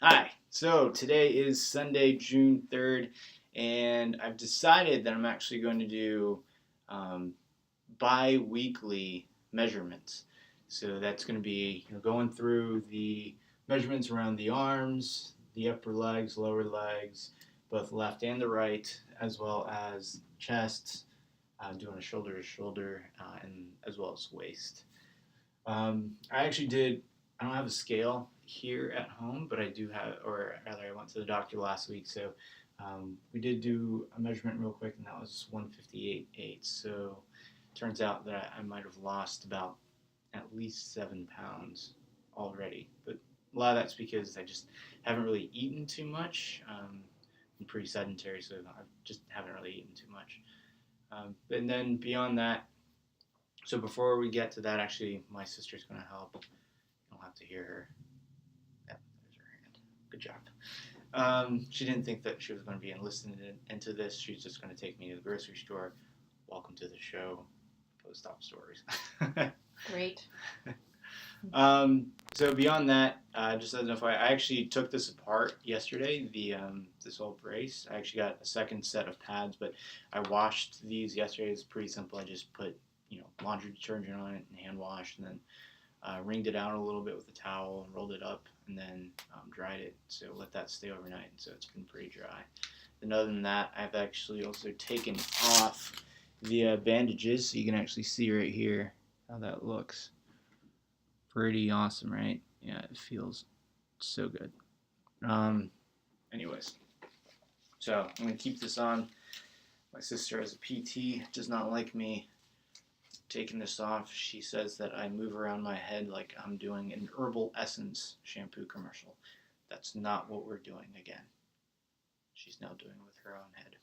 Hi. So today is Sunday, June 3rd, and I've decided that I'm actually going to do um, bi weekly measurements. So that's going to be going through the measurements around the arms, the upper legs, lower legs, both left and the right, as well as chest, doing a shoulder to shoulder, and as well as waist. I actually did. I don't have a scale here at home, but I do have, or rather, I went to the doctor last week, so we did do a measurement real quick, and that was 158.8. So turns out that I might have lost about at least 7 pounds already. But a lot of that's because I just haven't really eaten too much. I'm pretty sedentary, so I just haven't really eaten too much. And then beyond that, so before we get to that, actually, my sister's going to help. You'll have to hear her. Yep, there's her hand. Good job. She didn't think that she was going to be enlisted into this. She's just going to take me to the grocery store. Welcome to the show. Post-op stories. Great. So beyond that, just as an FYI, I actually took this apart yesterday. This old brace. I actually got a second set of pads, but I washed these yesterday. It's pretty simple. I just put laundry detergent on it and hand washed, and then wringed it out a little bit with a towel and rolled it up, and then dried it. So let that stay overnight. So it's been pretty dry. And other than that, I've actually also taken off the bandages, so you can actually see right here how that looks. Pretty awesome, right? Yeah, it feels so good. Anyways, so I'm gonna keep this on. My sister, as a PT, does not like me taking this off. She says that I move around my head like I'm doing an Herbal Essence shampoo commercial. That's not what we're doing again. She's now doing with her own head.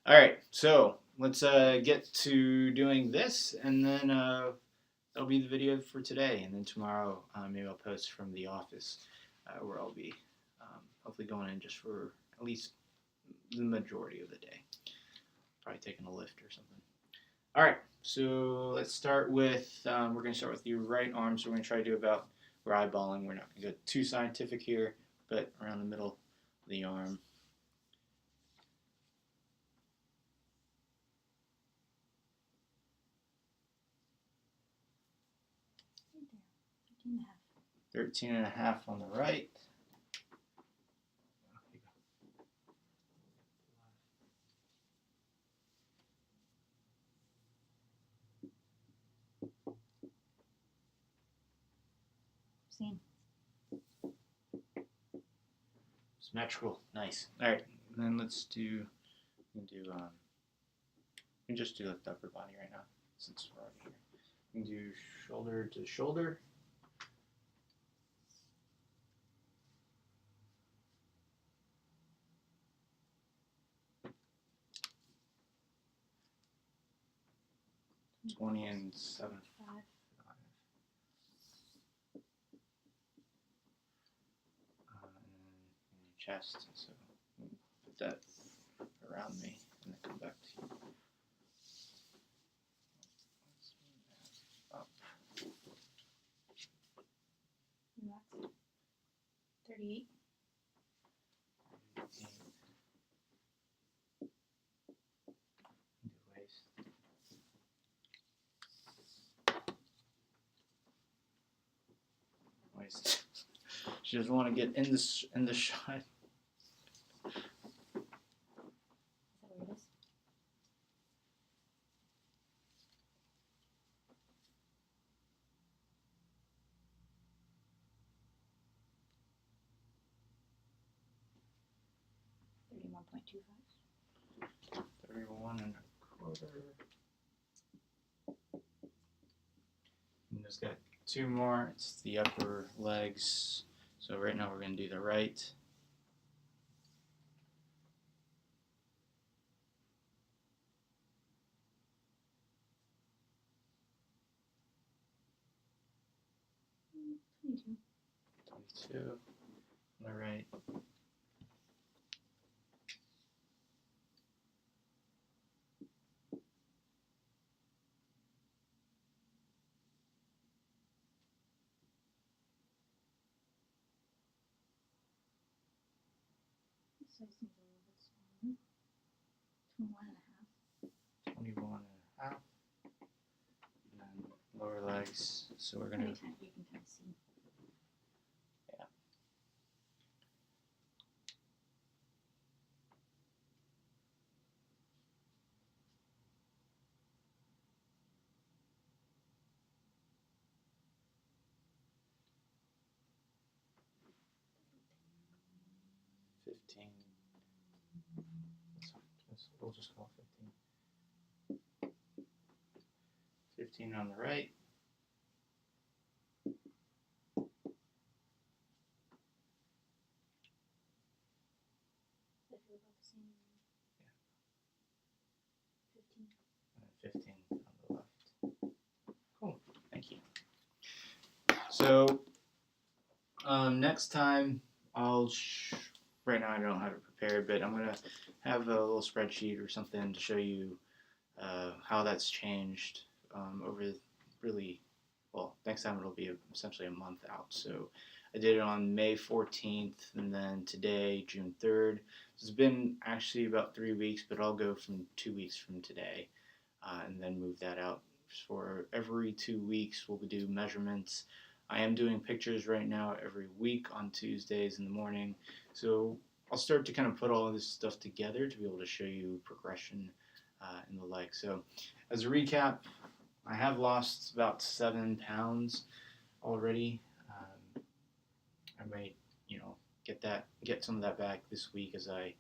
All right, so let's get to doing this, and then that'll be the video for today. And then tomorrow, maybe I'll post from the office where I'll be hopefully going in just for at least the majority of the day. Probably taking a lift or something. All right, so let's start with, we're going to start with your right arm. So we're going to try to do about, we're eyeballing. We're not going to go too scientific here, but around the middle of the arm. Right there. 13 and a half on the right. Same. Symmetrical, nice. All right, and then let's do, we can just do the upper body right now since we're already here. We can do shoulder to shoulder. Twenty and 7. 5. And your chest. So put that around me and then come back to you. Up. Relax. 38. Waist. She doesn't want to get in the shot. Is that where it is? $31.25. 31 and a quarter. And just got 2 more. It's the upper legs. So right now we're going to do the right. Mm, 22. 22 on the right. size seems a little bit smaller. 21 and a half. 21 and a half. And then lower legs. So we're gonna. Anytime you can kind of see. Yeah. We'll just call it 15. 15 on the right. I feel about the same. Yeah. 15. 15 on the left. Cool. Thank you. So next time right now I don't have it prepared, but I'm gonna have a little spreadsheet or something to show you how that's changed over really well. Next time it'll be essentially a month out. So I did it on May 14th, and then today, June 3rd. It's been actually about 3 weeks, but I'll go from 2 weeks from today, and then move that out. For every 2 weeks, we'll do measurements. I am doing pictures right now every week on Tuesdays in the morning. So I'll start to kind of put all of this stuff together to be able to show you progression and the like. So as a recap, I have lost about 7 pounds already. I might, get some of that back this week as I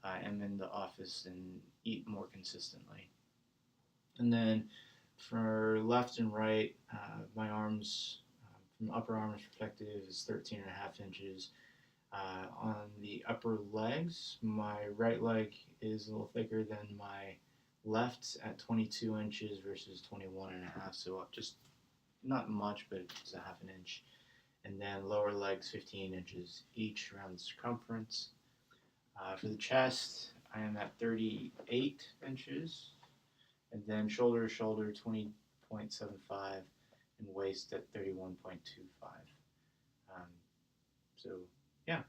am in the office and eat more consistently. And then for left and right, my arms, from the upper arms perspective, is 13 and a half inches. On the upper legs, my right leg is a little thicker than my left at 22 inches versus 21 and a half, so just not much, but it's a half an inch. And then lower legs 15 inches each around the circumference. For the chest, I am at 38 inches, and then shoulder to shoulder 20.75, and waist at 31.25. So yeah,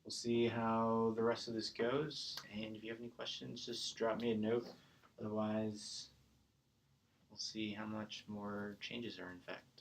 we'll see how the rest of this goes, and if you have any questions, just drop me a note. Otherwise, we'll see how much more changes are in fact.